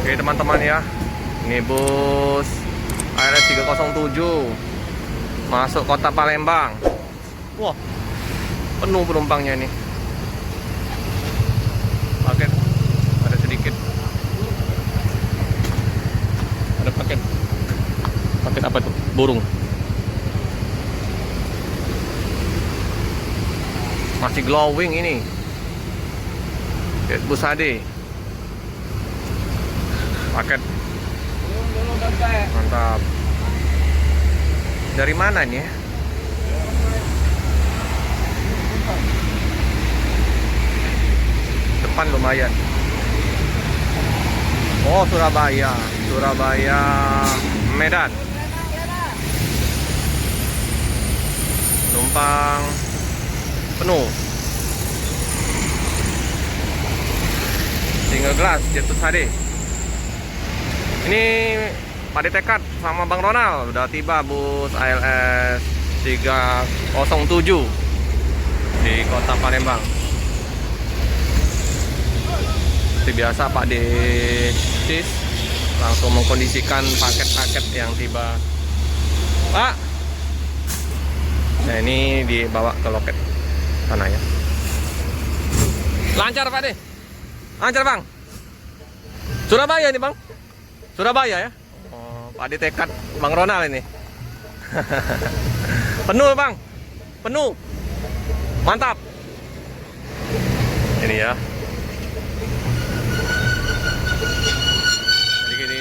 Oke teman-teman ya, ini bus ALS 307 masuk kota Palembang. Wah, penuh penumpangnya ini. Paket ada sedikit. Ada paket. Paket apa tuh? Burung. Masih glowing ini. Bus HD. Paket. Mantap. Dari mana nih ya? Depan lumayan. Oh, Surabaya. Surabaya Medan. Penumpang penuh. Single glass Jetus HD. Ini Pak Tekad sama Bang Ronald udah tiba bus ALS 307 di kota Palembang. Seperti biasa Pak Desis langsung mengkondisikan paket-paket yang tiba. Pak, nah ini dibawa ke loket sana ya. Lancar Pak De, lancar Bang. Surabaya nih Bang, Surabaya ya. Oh, Pak De Tekad Bang Ronald ini. Penuh Bang, penuh, mantap. Ini ya. Jadi gini,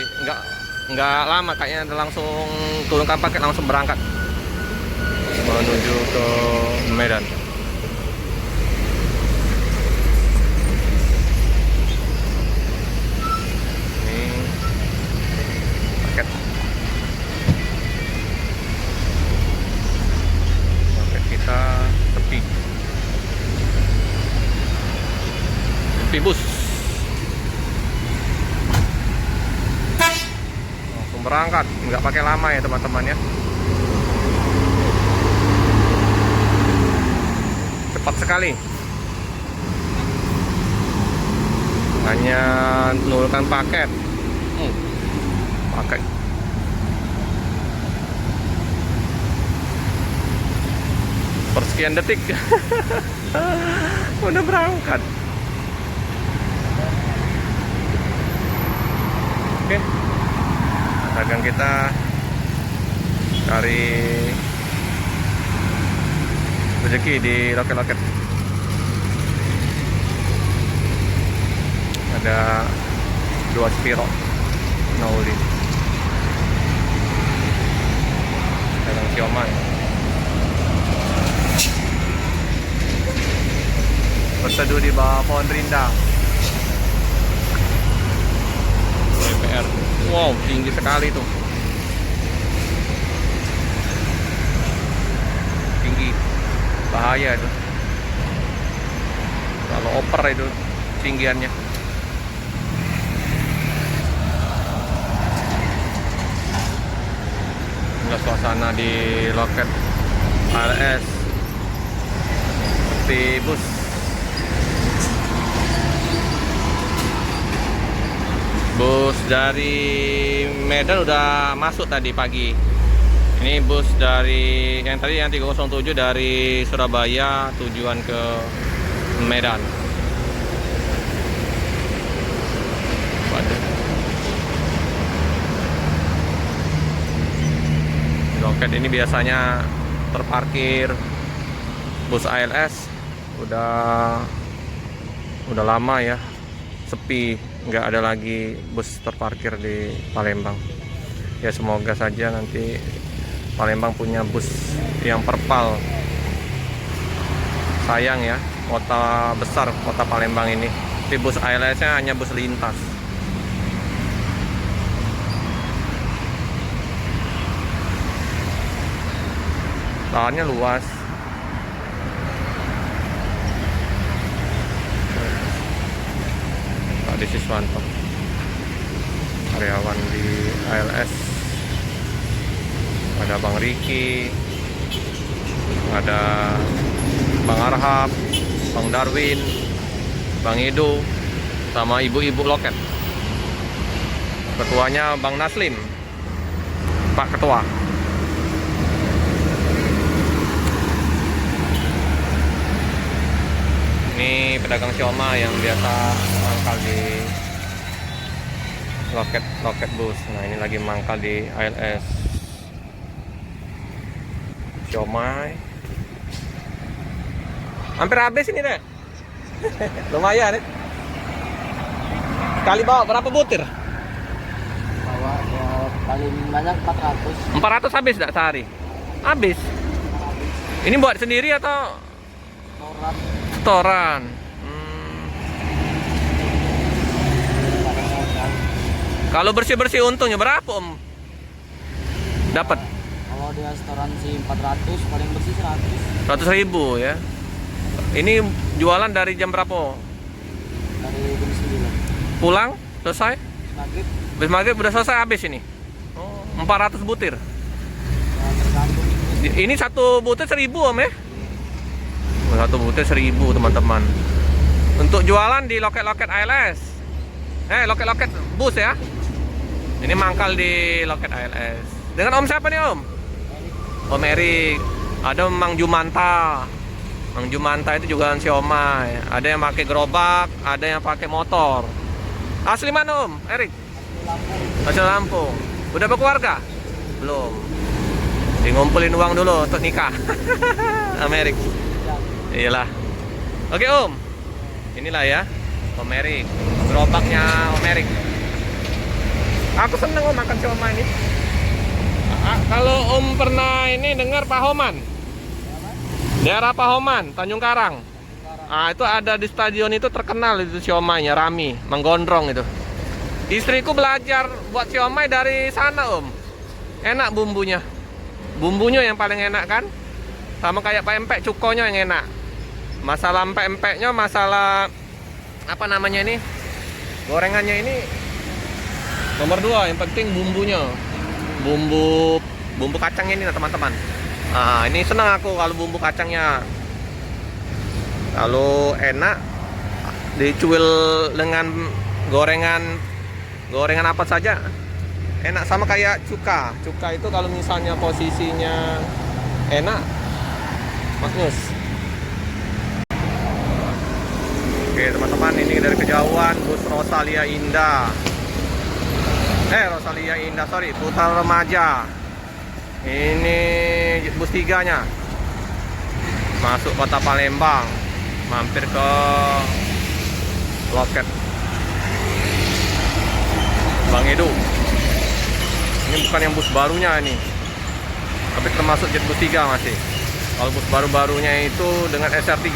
nggak lama kayaknya langsung turunkan paket langsung berangkat menuju ke Medan. Bus langsung berangkat, nggak pakai lama ya teman-teman ya. Cepat sekali, hanya menurunkan paket. Paket persekian detik udah berangkat. Oke, dagang kita cari rezeki di loket-loket. Ada 2 spiro nauli, dagang siomay. Berteduh di bawah pohon rindang. DPR. Wow, tinggi sekali tuh. Tinggi. Bahaya itu. Kalau oper itu tinggiannya. Inilah suasana di loket ALS seperti bus. Bus dari Medan udah masuk tadi pagi. Ini bus dari yang tadi yang 307 dari Surabaya tujuan ke Medan. Waduh. Loket ini biasanya terparkir bus ALS udah lama ya, sepi. Nggak ada lagi bus terparkir di Palembang. Ya semoga saja nanti Palembang punya bus yang perpal. Sayang ya, kota besar kota Palembang ini, tapi bus ALS-nya hanya bus lintas. Lahannya luas. Pak Desiswanto, karyawan di ALS. Ada Bang Riki, ada Bang Arhab, Bang Darwin, Bang Edo, sama ibu-ibu loket. Ketuanya Bang Naslim, Pak Ketua. Ini pedagang siomay yang biasa mangkal di loket bus. Nah, ini lagi mangkal di ALS. Siomay hampir habis ini deh. Lumayan nih. Kali bawa berapa butir? Bawa ya, paling banyak 400. 400 habis enggak sehari? Habis. Ini buat sendiri atau Orang setoran? Kalau bersih-bersih untungnya berapa, Om? Dapat kalau dia setoran sih 400, paling bersih 100. 100.000 ya. Ini jualan dari jam berapa? Dari jam 9. Pulang selesai? Maghrib Habis maghrib udah selesai habis ini. Oh, 400 butir. ya, tergantung. Ini satu butir 1.000, Om ya? Satu butir 1.000, teman-teman. Untuk jualan di loket-loket ALS. Loket-loket bus ya. Ini mangkal di loket ALS. Dengan Om siapa nih, Om? Om Erik. Ada Mang Jumanta. Mang Jumanta itu jualan siomay. Ada yang pakai gerobak, ada yang pakai motor. Asli mana, Om Erik? Asli Lampung. Udah berkeluarga? Belum. Ngumpulin uang dulu untuk nikah. Om Erik. Iyalah. Oke, Om. Inilah ya Om Erik. Gerobaknya Om Erik. Aku seneng, Om, makan siomay ini. Kalau Om pernah ini dengar Pahoman, daerah Pahoman, Tanjung Karang. Itu ada di stadion itu terkenal itu siomaynya, Rami, menggondrong itu. Istriku belajar buat siomay dari sana, Om. Enak bumbunya. Bumbunya yang paling enak kan? Sama kayak pempek, cukonya yang enak. Masalah pempeknya, masalah apa namanya ini? Gorengannya ini nomor 2, yang penting bumbunya. Bumbu kacangnya ini, teman-teman. Nah, ini senang aku kalau bumbu kacangnya. Kalau enak dicuil dengan gorengan apa saja enak, sama kayak cuka itu kalau misalnya posisinya enak, maknyus. Oke, teman-teman, ini dari kejauhan bus Rosalia Indah. Putar Remaja. Ini bus 3-nya masuk kota Palembang, mampir ke loket Bang Edo. Ini bukan yang bus barunya ini, tapi termasuk jet bus 3 masih. Kalau bus baru-barunya itu dengan SR3.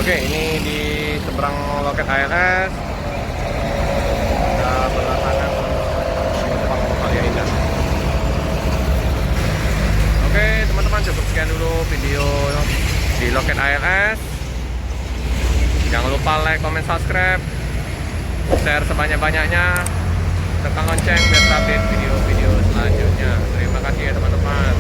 Oke, ini di seberang loket ALS. Ada berdatangan penumpang Rosalia Indah. Oke, teman-teman, cukup sekian dulu video di loket ALS. Jangan lupa like, comment, subscribe, share sebanyak-banyaknya, tekan lonceng biar update video-video selanjutnya. Terima kasih ya, teman-teman.